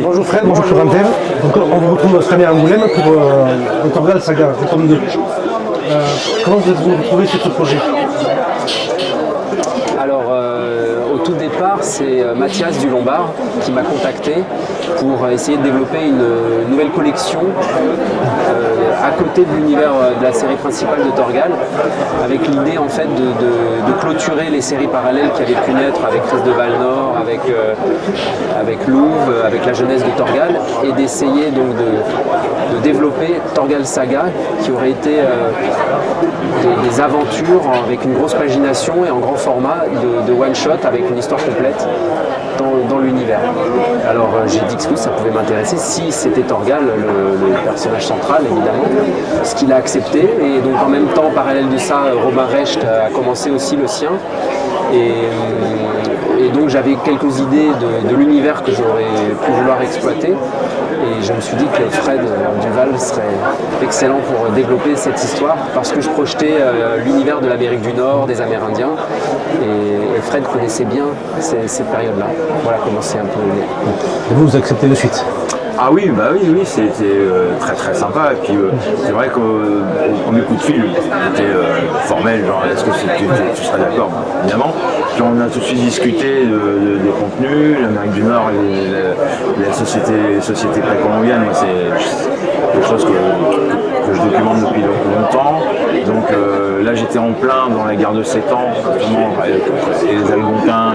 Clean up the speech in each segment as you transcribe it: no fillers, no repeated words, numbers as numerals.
Bonjour Fred, bonjour Corentin. Donc on vous retrouve cette année à Angoulême pour le Torgal Saga, le tome 2. Comment vous êtes-vous retrouvé sur ce projet? Alors, au tout départ, c'est Mathias du Lombard qui m'a contacté pour essayer de développer une nouvelle collection à côté de l'univers de la série principale de Torgal, avec l'idée en fait de clôturer les séries parallèles qui avaient pu naître avec Tris de Valnor, avec Louvre, avec la jeunesse de Torgal, et d'essayer donc de développer Torgal Saga, qui aurait été des aventures avec une grosse pagination et en grand format de one-shot avec une histoire complète dans l'univers. Alors j'ai dit que ça pouvait m'intéresser si c'était Torgal, le personnage central évidemment, ce qu'il a accepté. Et donc en même temps, en parallèle de ça, Robin Recht a commencé aussi le sien. Et donc j'avais quelques idées de l'univers que j'aurais pu vouloir exploiter. Et je me suis dit que Fred Duval serait excellent pour développer cette histoire parce que je projetais l'univers de l'Amérique du Nord, des Amérindiens. Et Fred connaissait bien cette période-là. Voilà comment c'est un peu né. Et vous acceptez de suite? Ah oui, bah oui, c'était très très sympa. Et puis c'est vrai qu'au premier coup de fil, c'était formel, genre est-ce que tu serais d'accord? Évidemment. Puis on a tout de suite discuté des contenus, l'Amérique du Nord et la société précolombienne. Moi, c'est quelque chose que je documente depuis longtemps. Donc là, j'étais en plein dans la guerre de 7 ans, notamment et les Algonquins,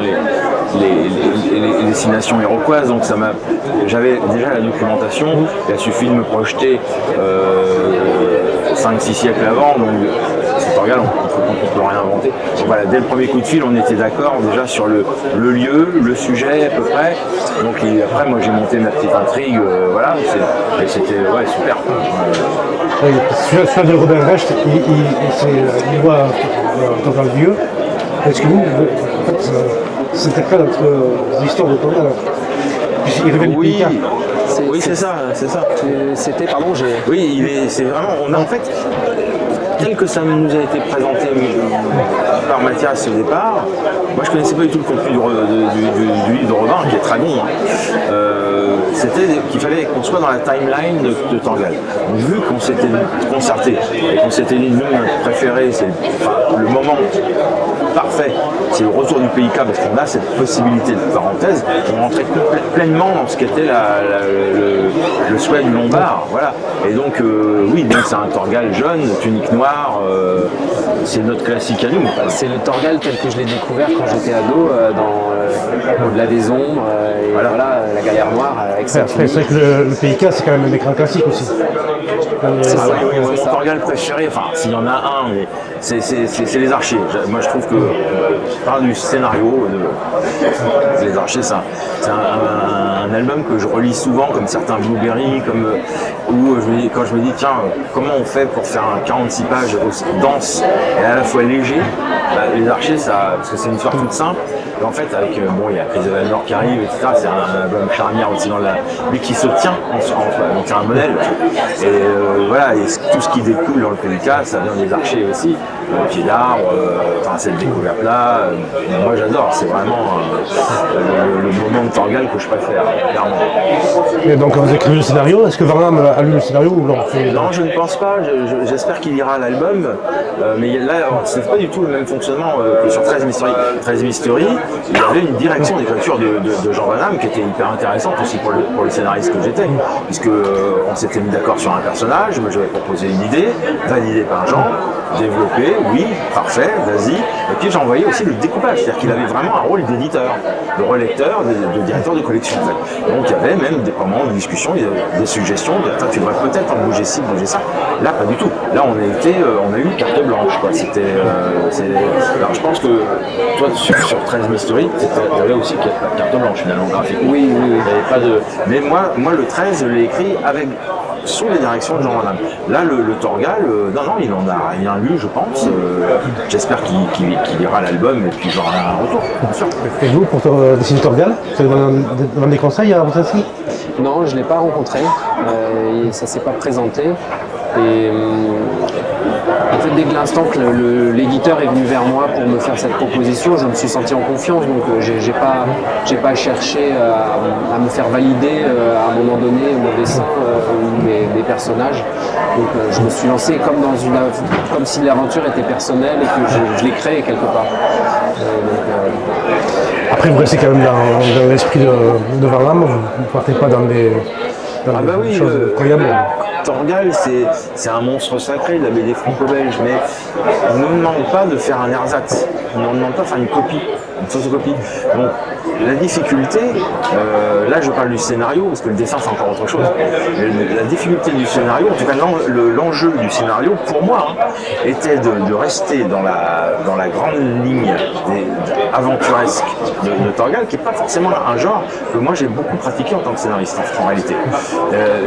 les destinations iroquoises. Donc j'avais déjà la documentation. Il a suffi de me projeter 5-6 siècles avant. Donc c'est Torgal, on ne peut rien inventer. Donc voilà, dès le premier coup de fil, on était d'accord déjà sur le lieu, le sujet à peu près. Donc après, moi j'ai monté ma petite intrigue, voilà, et c'était super. Oui, celui de Robin Recht, il voit Torgal vieux. Est-ce que vous, en fait, c'était quoi notre histoire de Torgal? Il revient du PIK. Oui, c'est ça. C'était, pardon, Oui, c'est vraiment, on a en fait, tel que ça nous a été présenté par Mathias au départ, moi je connaissais pas du tout le contenu du livre de Robin, qui est très bon. C'était qu'il fallait qu'on soit dans la timeline de Torgal. Donc, vu qu'on s'était concerté et qu'on s'était dit, nous, notre préféré, c'est le moment parfait, c'est le retour du PIK, parce qu'on a cette possibilité de parenthèse, on rentrait pleinement dans ce qu'était le souhait du Lombard. Voilà. Et donc, oui, donc c'est un Torgal jeune, tunique noire, c'est notre classique à nous. C'est le Torgal tel que je l'ai découvert quand j'étais ado, dans Au-delà des ombres, et voilà, la galère noire avec ça. C'est vrai que le PIK, c'est quand même un écran classique aussi. C'est ça, oui, mon Torgal préféré, enfin s'il y en a un, mais c'est les Archers. Moi je trouve que je parle du scénario Les Archers, c'est un album que je relis souvent, comme certains Blueberry, où quand je me dis tiens, comment on fait pour faire un 46 pages dense et à la fois léger, Les Archers, parce que c'est une histoire toute simple. Et en fait, avec il y a Tris de Valnor qui arrive, etc. C'est un album charnière aussi mais qui se tient en soi. Donc c'est un modèle. Et voilà, et tout ce qui découle dans le PIK, ça vient des Archers aussi. Pied d'arbre, cette découverte-là, moi j'adore. C'est vraiment le moment de Torgal que je préfère, clairement. Et donc vous écrivez le scénario, est-ce que Varnam a lu le scénario ou non? Non, je ne pense pas. J'espère qu'il lira l'album. Mais là, c'est pas du tout le même fonctionnement que sur 13 Mystery. 13 Mystery, il y avait une direction d'écriture de Jean Varnam qui était hyper intéressante aussi pour le scénariste que j'étais. Puisque on s'était mis d'accord sur un personnage, moi j'avais proposé une idée, validée par Jean, développée, oui, parfait, vas-y. Et puis j'ai envoyé aussi le découpage, c'est-à-dire qu'il avait vraiment un rôle d'éditeur, de relecteur, de directeur de collection en fait. Donc il y avait même des moments de discussion, des suggestions, tu devrais peut-être en bouger ci, bouger ça. Là pas du tout. Là on a eu carte blanche quoi. Alors je pense que toi sur 13 Mystery, tu avais aussi carte blanche finalement graphique. Oui. Il n'y avait pas de. Mais moi le 13 je l'ai écrit sous les directions de Jean Varnam. Là, le Torgal, non, il en a rien lu, je pense. J'espère qu'il lira l'album et puis j'aurai un retour, bien sûr. Et vous, pour dessiner Torgal, vous avez demandé des conseils à votre inscrit? Non, je ne l'ai pas rencontré. Ça ne s'est pas présenté. Et En fait, dès que l'instant que l'éditeur est venu vers moi pour me faire cette proposition, je me suis senti en confiance, donc j'ai pas cherché à me faire valider à un moment donné mon dessin ou mes personnages. Donc je me suis lancé comme si l'aventure était personnelle et que je l'ai créée quelque part. Après, vous restez quand même dans l'esprit de Varlam, vous ne partez pas dans des choses incroyables. Torgal, c'est un monstre sacré de la BD franco-belge, mais on ne nous demande pas de faire un ersatz, on ne nous demande pas de faire une copie, une photocopie. Donc la difficulté, là je parle du scénario, parce que le dessin c'est encore autre chose, mais la difficulté du scénario, en tout cas l'enjeu du scénario, pour moi, était de rester dans la grande ligne aventuresque de Torgal, qui n'est pas forcément un genre que moi j'ai beaucoup pratiqué en tant que scénariste en réalité.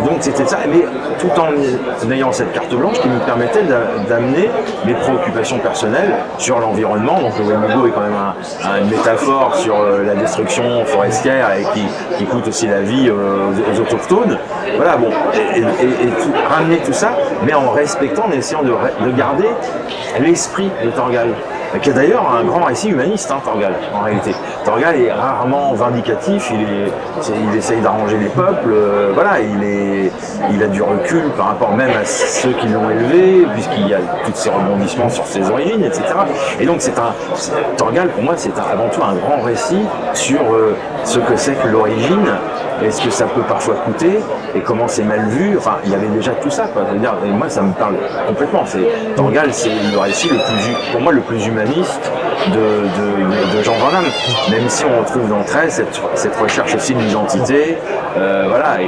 Donc c'était ça, mais tout en ayant cette carte blanche qui me permettait d'amener mes préoccupations personnelles sur l'environnement. Donc le Wendigo est quand même une métaphore sur la destruction forestière et qui coûte aussi la vie aux autochtones. Voilà, bon, et ramener tout ça, mais en respectant, en essayant de garder l'esprit de Torgal, qui est d'ailleurs un grand récit humaniste, Torgal, en réalité. Torgal est rarement vindicatif, il essaye d'arranger les peuples, voilà, il a du recul par rapport même à ceux qui l'ont élevé, puisqu'il y a tous ces rebondissements sur ses origines, etc. Et donc Torgal, pour moi, c'est avant tout un grand récit sur ce que c'est que l'origine, et ce que ça peut parfois coûter, et comment c'est mal vu. Enfin, il y avait déjà tout ça, quoi. C'est-à-dire, et moi, ça me parle complètement. Torgal, c'est le récit pour moi, le plus humaniste de Jean Van Damme. Même si on retrouve dans 13 cette recherche aussi de l'identité, voilà.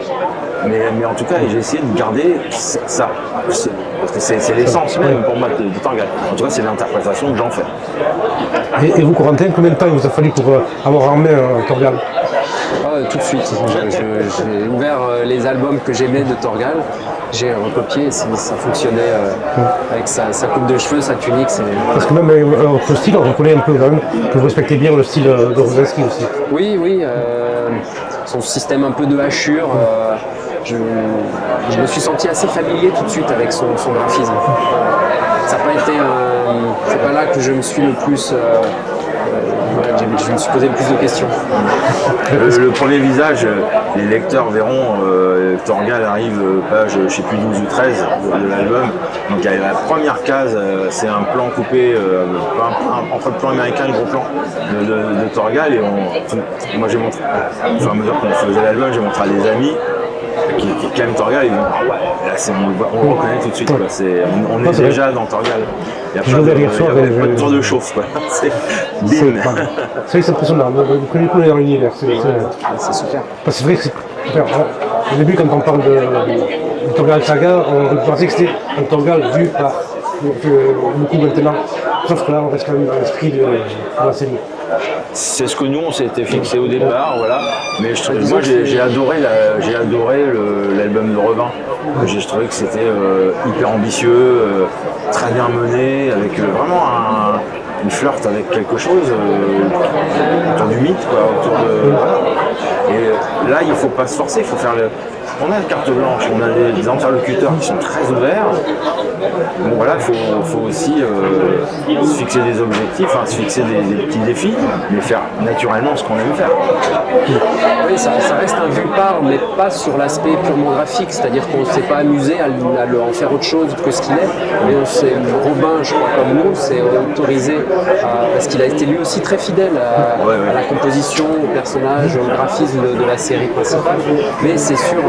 Mais en tout cas, j'ai essayé de garder ça. Parce que c'est l'essence même pour moi de Torgal. En tout cas, c'est l'interprétation que j'en fais. Et vous, Corentin, combien de temps il vous a fallu pour avoir en main Torgal? Tout de suite. J'ai ouvert les albums que j'aimais de Torgal, j'ai recopié et ça fonctionnait avec sa coupe de cheveux, sa tunique. Parce que même votre style, on reconnaît un peu quand même que vous respectez bien le style de Rosinski aussi. Oui, son système un peu de hachure. Je me suis senti assez familier tout de suite avec son graphisme. Ça n'a pas été c'est pas là que je me suis le plus je me suis posé le plus de questions. Le premier visage, les lecteurs verront, Torgal arrive page, je ne sais plus 12 ou 13 de l'album. Donc il y a la première case, c'est un plan coupé, entre le plan américain et le gros plan de Torgal. Et moi j'ai montré, au fur et à mesure qu'on faisait l'album, j'ai montré à des amis qui aiment Torgal, ils disent ah ouais, là on le reconnaît tout de suite, quoi. On est déjà dans Torgal. Il n'y a pas de tour de chauffe, quoi. C'est bim. C'est impressionnant, vous connaissez dans l'univers. C'est super. C'est vrai que c'est super. Au début, quand on parle de Torgal Saga, on pensait que c'était un Torgal vu par beaucoup maintenant. Sauf que là, on reste quand même dans l'esprit de la série. C'est ce que nous on s'était fixé au départ, voilà. Mais moi j'ai adoré l'album de Revin. J'ai trouvé que c'était hyper ambitieux, très bien mené, avec vraiment une flirt avec quelque chose autour du mythe, quoi, voilà. Et là il ne faut pas se forcer, il faut faire on a une carte blanche, on a des interlocuteurs qui sont très ouverts. Bon voilà, il faut aussi se fixer des objectifs, se fixer des petits défis, mais faire naturellement ce qu'on aime faire. Oui, ça reste un vu-part, mais pas sur l'aspect purement graphique, c'est-à-dire qu'on ne s'est pas amusé à en faire autre chose que ce qu'il est. Mais Robin, je crois comme nous, s'est autorisé, parce qu'il a été lui aussi très fidèle à la composition, au personnage, au graphisme de la série principale. Mais c'est sur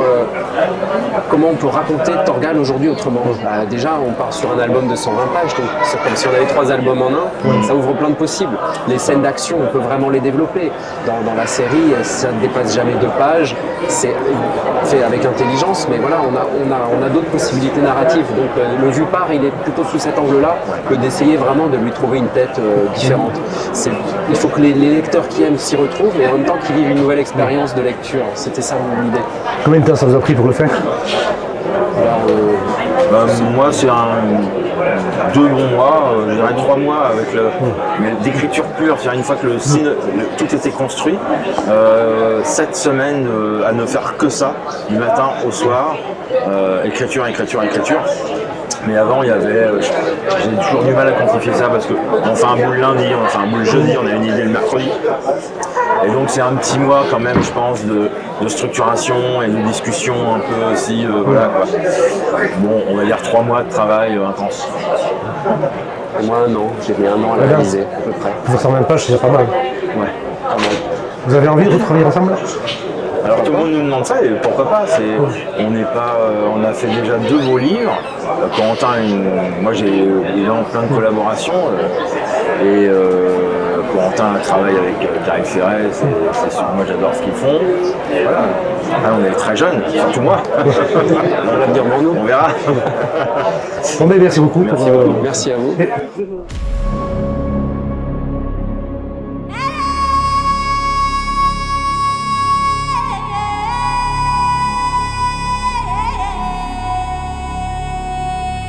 comment on peut raconter Torgal aujourd'hui autrement. Déjà, on part sur un album de 120 pages, donc c'est comme si on avait 3 albums en un, ça ouvre plein de possibles. Les scènes d'action, on peut vraiment les développer. Dans la série, ça ne dépasse jamais 2 pages, c'est fait avec intelligence, mais voilà, on a d'autres possibilités narratives. Donc le vu-part, il est plutôt sous cet angle-là que d'essayer vraiment de lui trouver une tête différente. Il faut que les lecteurs qui aiment s'y retrouvent, mais en même temps qu'ils vivent une nouvelle expérience de lecture. C'était ça mon idée. Combien de temps ça vous a pris pour le faire? Moi, c'est 2 bons mois, je dirais 3 mois avec d'écriture pure, c'est-à-dire une fois que tout était construit, 7 semaines à ne faire que ça, du matin au soir, écriture. Mais avant, il y avait, j'ai toujours du mal à quantifier ça parce qu'on fait un bout le lundi, on fait un bout le jeudi, on a une idée le mercredi. Et donc c'est un petit mois quand même, je pense, de structuration et de discussion un peu aussi, voilà quoi. Bon, on va dire 3 mois de travail intense. Moi, un an, j'ai mis un an à la réaliser, à peu près. Vous en même pas, c'est pas mal. Ouais. Vous avez envie de travailler ensemble? Alors tout le monde nous demande ça et pourquoi pas, on n'est pas, on a fait déjà 2 beaux livres. Corentin, moi j'ai évidemment plein de collaborations et Corentin travaille avec Carré Ferret, c'est sûr, moi j'adore ce qu'ils font. Et voilà. Après, on est très jeunes, surtout moi. On va dire pour nous. On verra. Bon, mais merci beaucoup. Merci beaucoup. Merci à vous.